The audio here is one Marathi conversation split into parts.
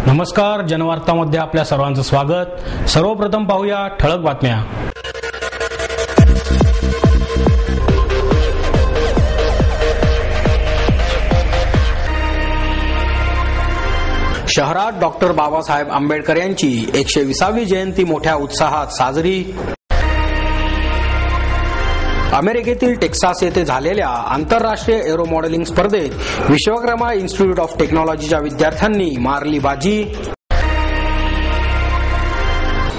नमस्कार, जनवार्तामध्ये आपल्या सर्वांचं स्वागत। सर्वप्रथम पाहूया ठळक बातम्या। शहरात डॉक्टर बाबासाहेब आंबेडकर यांची 120वी जयंती मोठ्या उत्साहात साजरी। अमेरिकेतील टेक्सास येथे झालेल्या आंतरराष्ट्रीय एरो मॉडेलिंग स्पर्धेत विश्वकर्मा इन्स्टिट्यूट ऑफ टेक्नॉलॉजीच्या विद्यार्थ्यांनी मारली बाजी।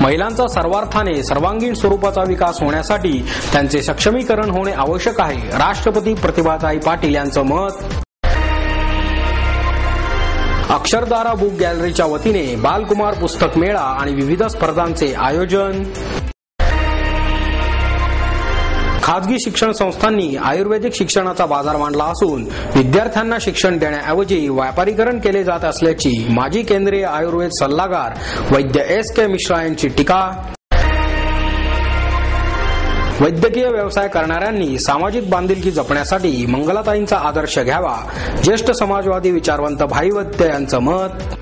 महिलांचा सर्वार्थाने सर्वांगीण स्वरूपाचा विकास होण्यासाठी त्यांचे सक्षमीकरण होणे आवश्यक आहे, राष्ट्रपती प्रतिभाताई पाटील यांचं मत। अक्षरधारा बुक गॅलरीच्या वतीने बालकुमार पुस्तक मेळा आणि विविध स्पर्धांचे आयोजन। खाजगी शिक्षण संस्थांनी आयुर्वेदिक शिक्षणाचा बाजार मांडला असून विद्यार्थ्यांना शिक्षण देण्याऐवजी व्यापारीकरण केले जात असल्याची माजी केंद्रीय आयुर्वेद सल्लागार वैद्य S.K. मिश्रा यांची टीका। वैद्यकीय व्यवसाय करणाऱ्यांनी सामाजिक बांधिलकी जपण्यासाठी मंगलाताईंचा आदर्श घ्यावा, ज्येष्ठ समाजवादी विचारवंत भाई वैद्य यांचं मत।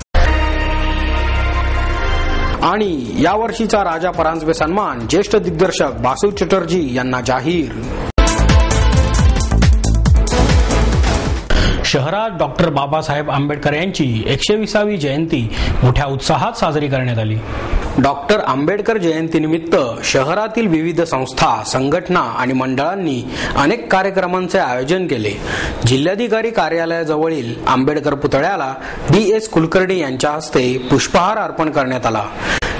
आणि यावर्षीचा राजा परांजपे सन्मान ज्येष्ठ दिग्दर्शक बासू चटर्जी यांना जाहीर। शहरात डॉक्टर बाबासाहेब आंबेडकर यांची 120वी जयंती मोठ्या उत्साहात साजरी करण्यात आली। डॉक्टर आंबेडकर जयंतीनिमित्त शहरातील विविध संस्था, संघटना आणि मंडळांनी अनेक कार्यक्रमांचे आयोजन केले। जिल्हाधिकारी कार्यालयाजवळील आंबेडकर पुतळ्याला D.S. कुलकर्णी यांच्या हस्ते पुष्पहार अर्पण करण्यात आला।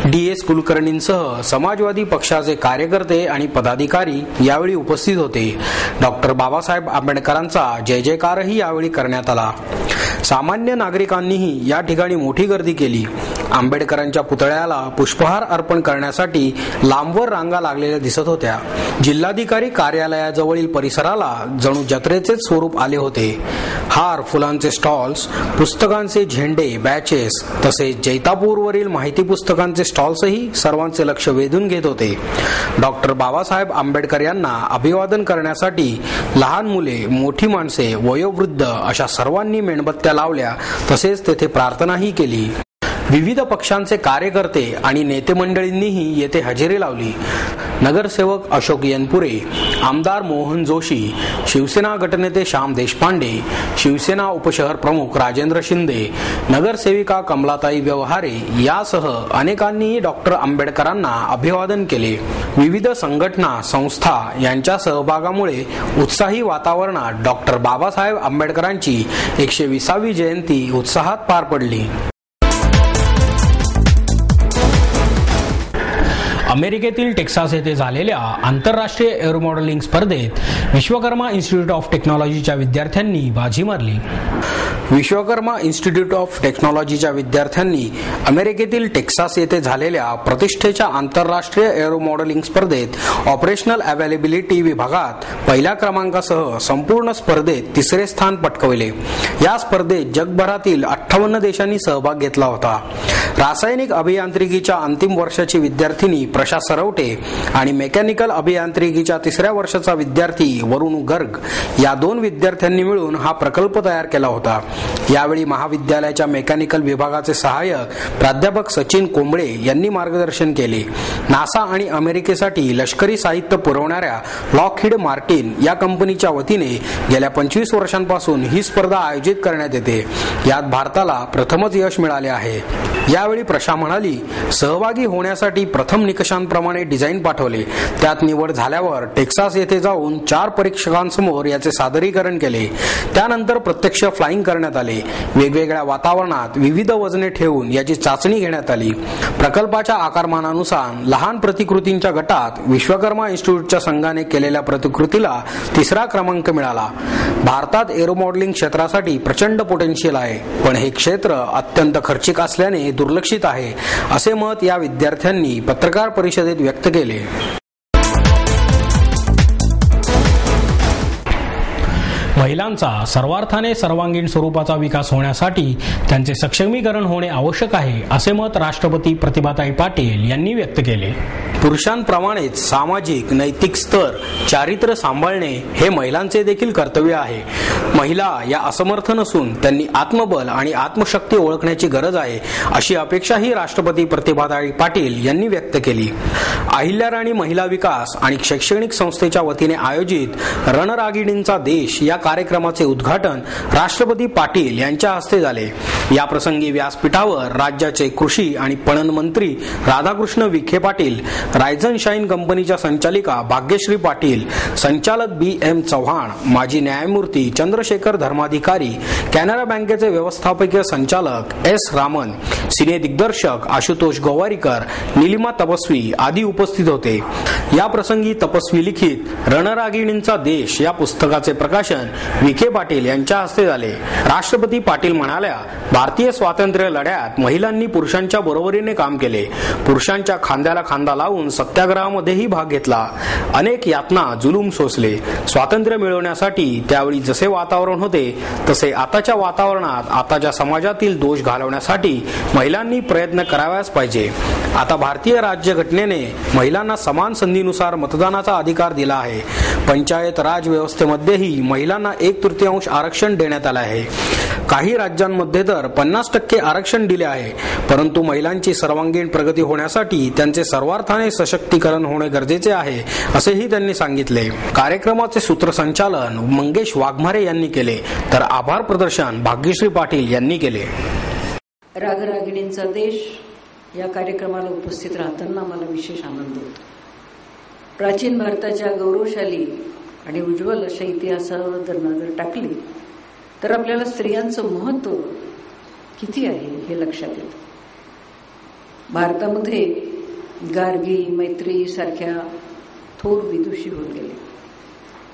D.S. कुलकर्णींसह समाजवादी पक्षाचे कार्यकर्ते आणि पदाधिकारी यावेळी उपस्थित होते। डॉक्टर बाबासाहेब आंबेडकरांचा जय जयकारही यावेळी करण्यात आला। सामान्य नागरिकांनीही या ठिकाणी मोठी गर्दी केली। आंबेडकरांच्या पुतळ्याला पुष्पहार अर्पण करण्यासाठी लांबवर रांगा लागलेल्या दिसत होत्या। जिल्हाधिकारी कार्यालयाजवळील परिसराला जणू जत्रेचेच स्वरूप आले होते। हार, फुलांचे स्टॉल्स, पुस्तकांचे झेंडे, बॅचेस तसेच जैतापूरवरील माहिती पुस्तकांचे स्टॉल्सही सर्वांचे लक्ष वेधून घेत होते। डॉक्टर बाबासाहेब आंबेडकर यांना अभिवादन करण्यासाठी लहान मुले, मोठी माणसे, वयोवृद्ध अशा सर्वांनी मेणबत्त्या लावल्या, तसेच तेथे प्रार्थनाही केली। विविध पक्षांचे कार्यकर्ते आणि नेते मंडळींनीही येथे हजेरी लावली। नगरसेवक अशोक येनपुरे, आमदार मोहन जोशी, शिवसेना गटनेते श्याम देशपांडे, शिवसेना उपशहर प्रमुख राजेंद्र शिंदे, नगरसेविका कमलाताई व्यवहारे यासह अनेकांनी डॉक्टर आंबेडकरांना अभिवादन केले। विविध संघटना, संस्था यांच्या सहभागामुळे उत्साही वातावरणात डॉक्टर बाबासाहेब आंबेडकरांची 120वी जयंती उत्साहात पार पडली। अमेरिकेतील टेक्सास येथे झालेल्या आंतरराष्ट्रीय एरो मॉडेलिंग स्पर्धेत विश्वकर्मा इन्स्टिट्यूट ऑफ टेक्नॉलॉजीच्या विद्यार्थ्यांनी बाजी मारली। विश्वकर्मा इन्स्टिट्यूट ऑफ टेक्नॉलॉजीच्या विद्यार्थ्यांनी अमेरिकेतील टेक्सास येथे झालेल्या प्रतिष्ठेच्या आंतरराष्ट्रीय एरो मॉडेलिंग स्पर्धेत ऑपरेशनल अवेलेबिलिटी विभागात पहिल्या क्रमांकासह संपूर्ण स्पर्धेत तिसरे स्थान पटकावले। या स्पर्धेत जगभरातील 58 देशांनी सहभाग घेतला होता। रासायनिक अभियांत्रिकीच्या अंतिम वर्षाची विद्यार्थिनी प्रशा सरवटे आणि मेकॅनिकल अभियांत्रिकीच्या 3ऱ्या वर्षाचा विद्यार्थी वरुण गर्ग या 2 विद्यार्थ्यांनी मिळून हा प्रकल्प तयार केला होता। यावेळी महाविद्यालयाच्या मेकॅनिकल विभागाचे सहाय्यक प्राध्यापक सचिन कोंबळे यांनी मार्गदर्शन केले। नासा आणि अमेरिकेसाठी लष्करी साहित्य पुरवणाऱ्या लॉकहीड मार्टिन या कंपनीच्या वतीने गेल्या 25 वर्षांपासून ही स्पर्धा आयोजित करण्यात येते। यात भारताला प्रथमच यश मिळाले आहे। यावेळी प्रशा म्हणाली, सहभागी होण्यासाठी प्रथम निकषांप्रमाणे डिझाईन पाठवले। त्यात निवड झाल्यावर टेक्सास येथे जाऊन 4 परीक्षकांसमोर याचे सादरीकरण केले। त्यानंतर प्रत्यक्ष फ्लाइंग करण्यात आले। वेगवेगळ्या वातावरणात विविध वजने ठेवून याची चाचणी घेण्यात आली। प्रकल्पाच्या आकारमानानुसार लहान प्रतिकृतींच्या गटात विश्वकर्मा इन्स्टिट्यूटच्या संघाने केलेल्या प्रतिकृतीला 3रा क्रमांक मिळाला। भारतात एरो मॉडेलिंग क्षेत्रासाठी प्रचंड पोटेन्शियल आहे, पण हे क्षेत्र अत्यंत खर्चिक असल्याने दुर्लक्षित आहे, असे मत या विद्यार्थ्यांनी पत्रकार परिषदेत व्यक्त केले। महिलांचा सर्वार्थाने सर्वांगीण स्वरूपाचा विकास होण्यासाठी त्यांचे सक्षमीकरण होणे आवश्यक आहे, असे मत राष्ट्रपती प्रतिभाताई पाटील यांनी व्यक्त केले. पुरुषांप्रमाणेच सामाजिक, नैतिक स्तर, चारित्र्य सांभाळणे हे महिलांचे देखील कर्तव्य आहे. महिला या असमर्थ नसून त्यांनी आत्मबल आणि आत्मशक्ती ओळखण्याची गरज आहे, अशी अपेक्षाही राष्ट्रपती प्रतिभाताई पाटील यांनी व्यक्त केली. अहिल्याराणी महिला विकास आणि शैक्षणिक संस्थेच्या वतीने आयोजित रणरागिणींचा देश या कार्यक्रमाचे उद्घाटन राष्ट्रपती पाटील यांच्या हस्ते झाले. या प्रसंगी व्यासपीठावर राज्याचे कृषी आणि पणन मंत्री राधाकृष्ण विखे पाटील, रायझन शाईन कंपनीच्या संचालिका भाग्यश्री पाटील, संचालक BM चव्हाण, माजी न्यायमूर्ती चंद्रशेखर धर्माधिकारी, कॅनरा बँकेचे व्यवस्थापकीय संचालक S रामन, सिने दिग्दर्शक आशुतोष गोवारीकर, निलिमा तपस्वी आदी उपस्थित होते. या प्रसंगी तपस्वी लिखित रणरागिणींचा देश या पुस्तकाचे प्रकाशन विखे पाटील यांच्या हस्ते झाले. राष्ट्रपती पाटील म्हणाल्या, भारतीय स्वातंत्र्य लढ्यात महिलांनी पुरुषांच्या बरोबरीने काम केले. पुरुषांच्या खांद्याला खांदा लावून सत्याग्रहामध्येही भाग घेतला. अनेक यातना, जुलूम सोसले. स्वातंत्र्य मिळवण्यासाठी त्यावेळी जसे वातावरण होते तसे आताच्या वातावरणात आताच्या समाजातील दोष घालवण्यासाठी महिलांनी प्रयत्न कराव्याच पाहिजे. आता भारतीय राज्यघटनेने महिलांना समान संधीनुसार मतदानाचा अधिकार दिला आहे. पंचायत राज व्यवस्थेमध्येही महिलांना 1/3 आरक्षण देण्यात आले आहे. काही राज्यांमध्ये तर 50% आरक्षण दिले आहे. परंतु महिलांची सर्वांगीण प्रगती होण्यासाठी त्यांचे सर्वार्थाने सशक्तीकरण होणे गरजेचे आहे, असेही त्यांनी सांगितले. कार्यक्रमाचे सूत्रसंचालन मंगेश वाघमारे यांनी केले, तर आभार प्रदर्शन भाग्यश्री पाटील यांनी केले. रागरागिणींचा देश या कार्यक्रमाला उपस्थित राहताना मला विशेष आनंद होतो. प्राचीन भारताच्या गौरवशाली आणि उज्ज्वल अशा इतिहासावर जर नजर टाकली तर आपल्याला स्त्रियांचं महत्त्व किती आहे हे लक्षात येतं. भारतामध्ये गार्गी, मैत्री सारख्या थोर विदुषी होत गेले.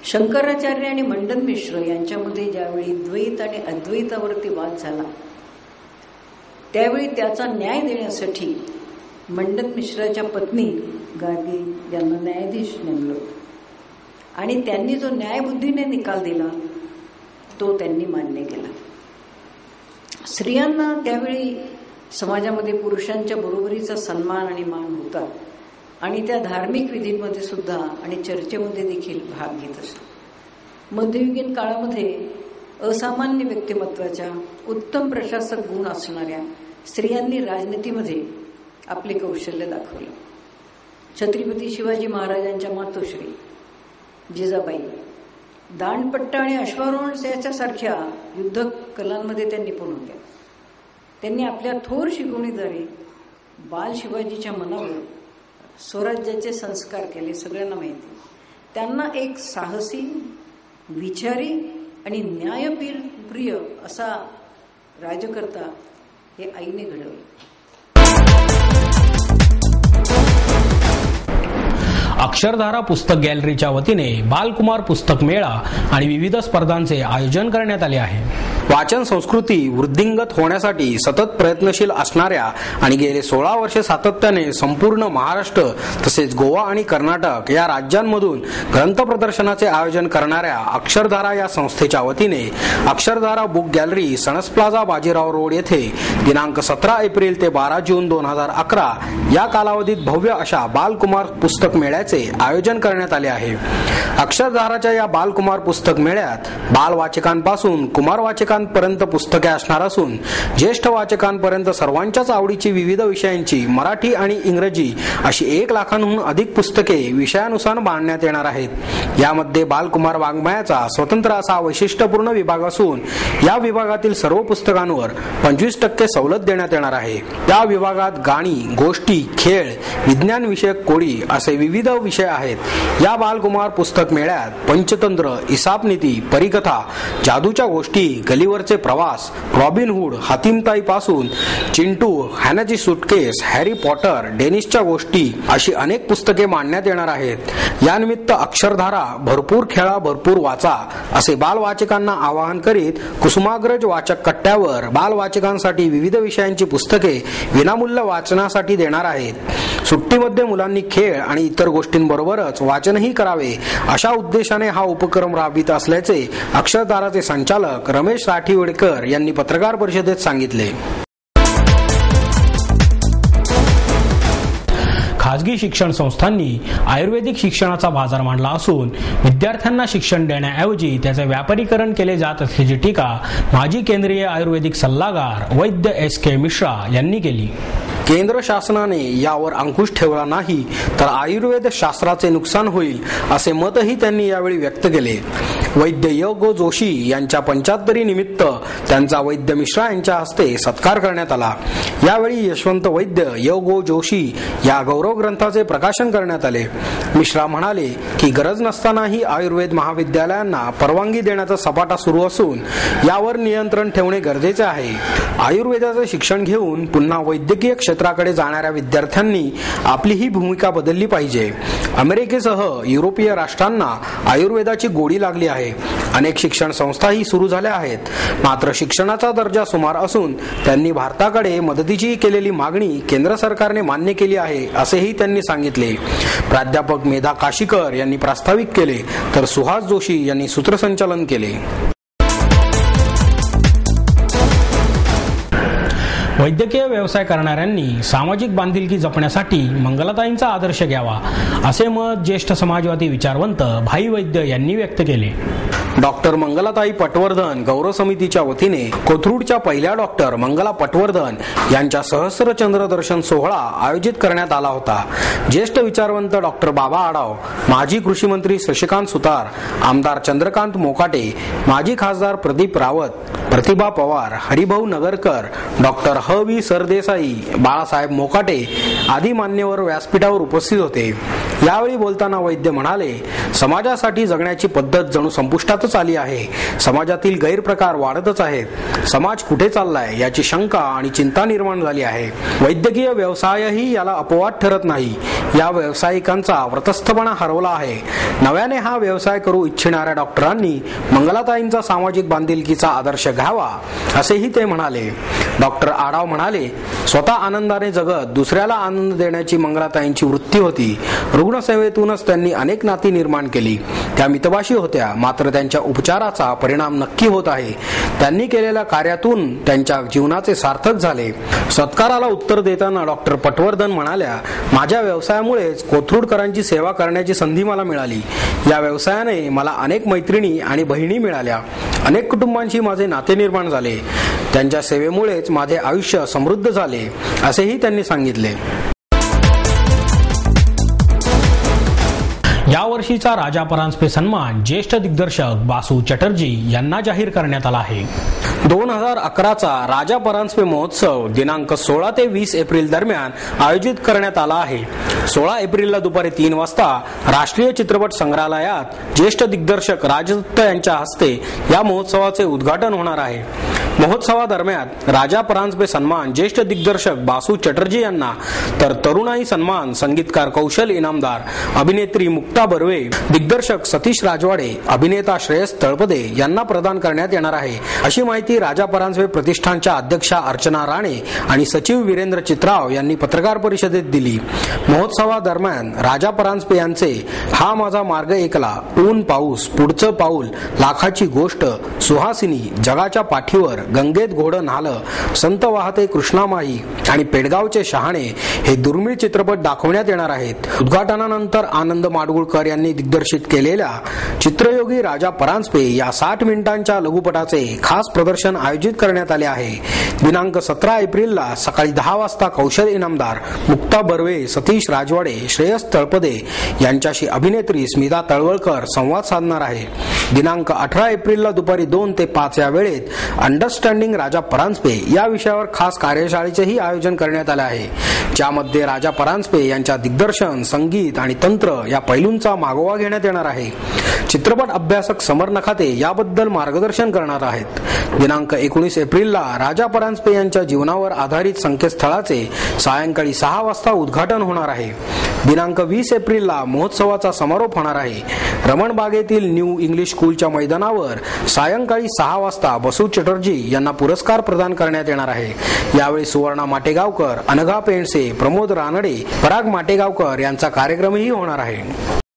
शंकराचार्य आणि मंडन मिश्र यांच्यामध्ये ज्यावेळी द्वैत आणि अद्वैतावरती वाद झाला त्यावेळी त्याचा न्याय देण्यासाठी मंडन मिश्राच्या पत्नी गार्गी यांना न्यायाधीश नेमलं आणि त्यांनी जो न्यायबुद्धीने निकाल दिला तो त्यांनी मान्य केला. स्त्रियांना त्यावेळी समाजामध्ये पुरुषांच्या बरोबरीचा सन्मान आणि मान होता आणि त्या धार्मिक विधींमध्ये सुद्धा आणि चर्चेमध्ये देखील भाग घेत असतात. मध्ययुगीन काळामध्ये असामान्य व्यक्तिमत्वाच्या उत्तम प्रशासक गुण असणाऱ्या स्त्रियांनी राजनीतीमध्ये आपले कौशल्य दाखवले. छत्रपती शिवाजी महाराजांच्या मातोश्री जिजाबाई दांडपट्टा आणि अश्वारोहण याच्यासारख्या युद्ध कलांमध्ये त्या निपुण होत्या. त्यांनी आपल्या थोर शिकवणीद्वारे बाल शिवाजीच्या मनावर स्वराज्याचे संस्कार केले. सगळ्यांना माहिती, त्यांना एक साहसी, विचारी आणि न्यायप्रिय असा राजकर्ता हे आईने घडवले. अक्षरधारा पुस्तक गॅलरीच्या वतीने बालकुमार पुस्तक मेळा आणि विविध स्पर्धांचे आयोजन करण्यात आले आहे. वाचन संस्कृती वृद्धिंगत होण्यासाठी सतत प्रयत्नशील असणाऱ्या आणि गेले 16 वर्षे सातत्याने संपूर्ण महाराष्ट्र तसेच गोवा आणि कर्नाटक या राज्यांमधून ग्रंथ प्रदर्शनाचे आयोजन करणाऱ्या अक्षरधारा या संस्थेच्या वतीने Akshardhara book gallery Sanas plaza Bajirao road येथे दिनांक 17 एप्रिल ते 12 जून 2011 या कालावधीत भव्य अशा बालकुमार पुस्तक मेळ्याचे आयोजन करण्यात आले आहे. अक्षरधाराच्या या बालकुमार पुस्तक मेळ्यात बाल वाचकांपासून कुमार वाचकांपर्यंत पुस्तके असणार असून ज्येष्ठ वाचकांपर्यंत सर्वांच्याच आवडीची विविध विषयांची मराठी आणि इंग्रजी अशी 1 लाखांहून अधिक पुस्तके विषयानुसार मांडण्यात येणार आहेत. यामध्ये बालकुमार वाङ्मयाचा स्वतंत्र असा वैशिष्ट्यपूर्ण विभाग असून या विभागातील सर्व पुस्तकांवर 25% सवलत देण्यात येणार आहे. या विभागात गाणी, गोष्टी, खेळ, विज्ञान विषयक कोडी असे विविध विषय आहेत. या बालकुमार पुस्तक मेळ्यात पंचतंत्र, इसापनीती, परिकथा, जादूच्या गोष्टी, गली गल्लीवरचे प्रवास, रॉबिनहूड, हातीमताई पासून चिंटू, हॅनाची सुटकेस, हॅरी पॉटर, डेनिसच्या गोष्टी अशी अनेक पुस्तके मांडण्यात येणार आहेत। यानिमित्त अक्षरधारा, भरपूर खेळा, भरपूर वाचा असे बालवाचकांना आवाहन करीत कुसुमाग्रज वाचक कट्ट्यावर बालवाचकांसाठी विविध विषयांची पुस्तके विनामूल्य वाचनासाठी देणार आहेत। सुट्टीमध्ये मुलांनी खेळ आणि इतर गोष्टींबरोबरच वाचनही करावे अशा उद्देशाने हा उपक्रम राबवित असल्याचे अक्षरधाराचे संचालक रमेश राठीवडेकर यांनी पत्रकार परिषदेत सांगितले। खाजगी शिक्षण संस्थांनी आयुर्वेदिक शिक्षणाचा बाजार मांडला असून विद्यार्थ्यांना शिक्षण देण्याऐवजी त्याचे व्यापारीकरण केले जात असल्याची टीका माजी केंद्रीय आयुर्वेदिक सल्लागार वैद्य S.K. मिश्रा यांनी केली। केंद्र शासनाने यावर अंकुश ठेवला नाही तर आयुर्वेद शास्त्राचे नुकसान होईल असे मतही त्यांनी यावेळी व्यक्त केले। वैद्य य.गो. जोशी यांच्या 75 निमित्त त्यांचा वैद्य मिश्रा यांच्या हस्ते सत्कार करण्यात आला। यावेळी यशवंत वैद्य य.गो. जोशी या गौरव ग्रंथाचे प्रकाशन करण्यात आले। मिश्रा म्हणाले की गरज नसतानाही आयुर्वेद महाविद्यालयांना परवानगी देण्याचा सपाटा सुरू असून यावर नियंत्रण ठेवणे गरजेचे आहे। आयुर्वेदाचे शिक्षण घेऊन पुन्हा वैद्यकीय क्षेत्राकडे जाणाऱ्या विद्यार्थ्यांनी आपली ही भूमिका बदलली पाहिजे। अमेरिकेसह युरोपीय राष्ट्रांना आयुर्वेदाची गोडी लागली आहे। अनेक शिक्षण संस्थाही सुरू झाल्या आहेत, मात्र शिक्षणाचा दर्जा सुमार असून त्यांनी भारताकडे मदतीची केलेली मागणी केंद्र सरकारने मान्य केली आहे असेही त्यांनी सांगितले। प्राध्यापक मेधा काशीकर यांनी प्रास्ताविक केले तर सुहास जोशी यांनी सूत्रसंचालन केले। वैद्यकीय व्यवसाय करणाऱ्यांनी सामाजिक बांधिलकी जपण्यासाठी मंगलाताईंचा आदर्श घ्यावा असे मत ज्येष्ठ समाजवादी विचारवंत भाई वैद्य यांनी व्यक्त केले। डॉक्टर मंगलाताई पटवर्धन गौरव समितीच्या वतीने कोथरूडच्या पहिल्या डॉक्टर मंगला पटवर्धन यांच्या सहस्रचंद्र दर्शन सोहळा आयोजित करण्यात आला होता। ज्येष्ठ विचारवंत डॉक्टर बाबा आढाव, माजी कृषी मंत्री शशिकांत सुतार, आमदार चंद्रकांत मोकाटे, माजी खासदार प्रदीप रावत, प्रतिभा पवार, हरिभाऊ नगरकर, डॉक्टर ह.वी. सरदेसाई, बाळासाहेब मोकाटे आदी मान्यवर व्यासपीठावर उपस्थित होते। यावेळी बोलताना वैद्य म्हणाले, समाजासाठी जगण्याची पद्धत जणू संपुष्टातच आली आहे। समाजातील गैरप्रकार वाढतच आहेत। समाज कुठे चाललाय याची शंका आणि चिंता निर्माण झाली आहे। वैद्यकीय व्यवसायही याला अपवाद ठरत नाही। या व्यावसायिकांचा व्रतस्थपणा हरवला आहे। नव्याने हा व्यवसाय करू इच्छिणाऱ्या डॉक्टरांनी मंगलाताईंचा सामाजिक बांधिलकीचा आदर्श घ्यावा असेही ते म्हणाले। डॉक्टर आढाव म्हणाले, स्वतः आनंदाने जगत दुसऱ्याला आनंद देण्याची मंगलाताईंची वृत्ती होती। रुग्णसेवेतूनच त्यांनी अनेक नाती निर्माण केली। त्या मितभाषी होत्या, मात्र त्यांच्या उपचाराचा परिणाम नक्की होत आहे। त्यांनी केलेल्या कार्यातून त्यांच्या जीवनाचे सार्थक झाले। सत्काराला उत्तर देताना डॉक्टर पटवर्धन म्हणाल्या, माझ्या व्यवसायामुळेच कोथरूडकरांची सेवा करण्याची संधी मला मिळाली। या व्यवसायाने मला अनेक मैत्रिणी आणि बहिणी मिळाल्या। अनेक कुटुंबांशी माझे नाते निर्माण झाले। त्यांच्या सेवेमुळेच माझे आयुष्य समृद्ध झाले असेही त्यांनी सांगितले। या वर्षीचा राजा परांजपे सन्मान ज्येष्ठ दिग्दर्शक बासू चटर्जी यांना जाहीर करण्यात आला आहे। 2011चा राजा परांजपे महोत्सव दिनांक 16 ते 20 एप्रिल दरम्यान आयोजित करण्यात आला आहे। 16 एप्रिलला दुपारी 3 वाजता राष्ट्रीय चित्रपट संग्रहालयात ज्येष्ठ दिग्दर्शक राजदत्त यांच्या हस्ते या महोत्सवाचे उद्घाटन होणार आहे। महोत्सवादरम्यान राजा परांजपे सन्मान ज्येष्ठ दिग्दर्शक बासू चटर्जी यांना, तर तरुणाई सन्मान संगीतकार कौशल इनामदार, अभिनेत्री मुक्ता बर्वे, दिग्दर्शक सतीश राजवाडे, अभिनेता श्रेयस तळपदे यांना प्रदान करण्यात येणार आहे अशी माहिती राजा परांजपे प्रतिष्ठानच्या अध्यक्षा अर्चना राणे आणि सचिव वीरेंद्र चित्राव यांनी पत्रकार परिषदेत दिली। महोत्सवादरम्यान राजा परांजपे यांचे हा माझा मार्ग एकला, ऊन पाऊस, पुढचं पाऊल, लाखाची गोष्ट, सुहासिनी, जगाच्या पाठीवर, गंगेत घोडं न्हालं, संत वाहते कृष्णामाई आणि पेडगावचे शहाणे हे दुर्मिळ चित्रपट दाखवण्यात येणार आहेत। उद्घाटनानंतर आनंद माडगुळकर यांनी दिग्दर्शित केलेल्या चित्रयोगी राजा परांजपे या 60 मिनिटांच्या लघुपटाचे खास प्रदर्शन आयोजित करण्यात आले आहे। दिनांक 17 एप्रिलला सकाळी 10 वाजता कौशल इनामदार मुक्ता बर्वे, सतीश राजवाडे, श्रेयस तळपदे यांच्याशी अभिनेत्री स्मिता तळवळकर संवाद साधणार आहे. दिनांक 18 एप्रिलला दुपारी 2 ते 5 या वेळेत अंडरस्टँडिंग राजा परांजपे या विषयावर खास कार्यशाळेचेही आयोजन करण्यात आले आहे, ज्यामध्ये राजा परांजपे यांच्या दिग्दर्शन, संगीत आणि तंत्र या पैलूंचा मागोवा घेण्यात येणार आहे. चित्रपट अभ्यासक समर नखाते याबद्दल मार्गदर्शन करणार आहेत. दिनांक 19 एप्रिलला राजा परांजपे यांच्या जीवनावर आधारित संकेतस्थळाचे सायंकाळी 6 वाजता उद्घाटन होणार आहे. दिनांक 20 एप्रिलला महोत्सवाचा समारोप होणार आहे. रमणबागेतील न्यू इंग्लिश स्कूलच्या मैदानावर सायंकाळी 6 वाजता बसू चटर्जी यांना पुरस्कार प्रदान करण्यात येणार आहे. यावेळी सुवर्णा माटेगावकर, अनघा पेंडसे, प्रमोद रानडे, पराग माटेगावकर यांचा कार्यक्रमही होणार आहे.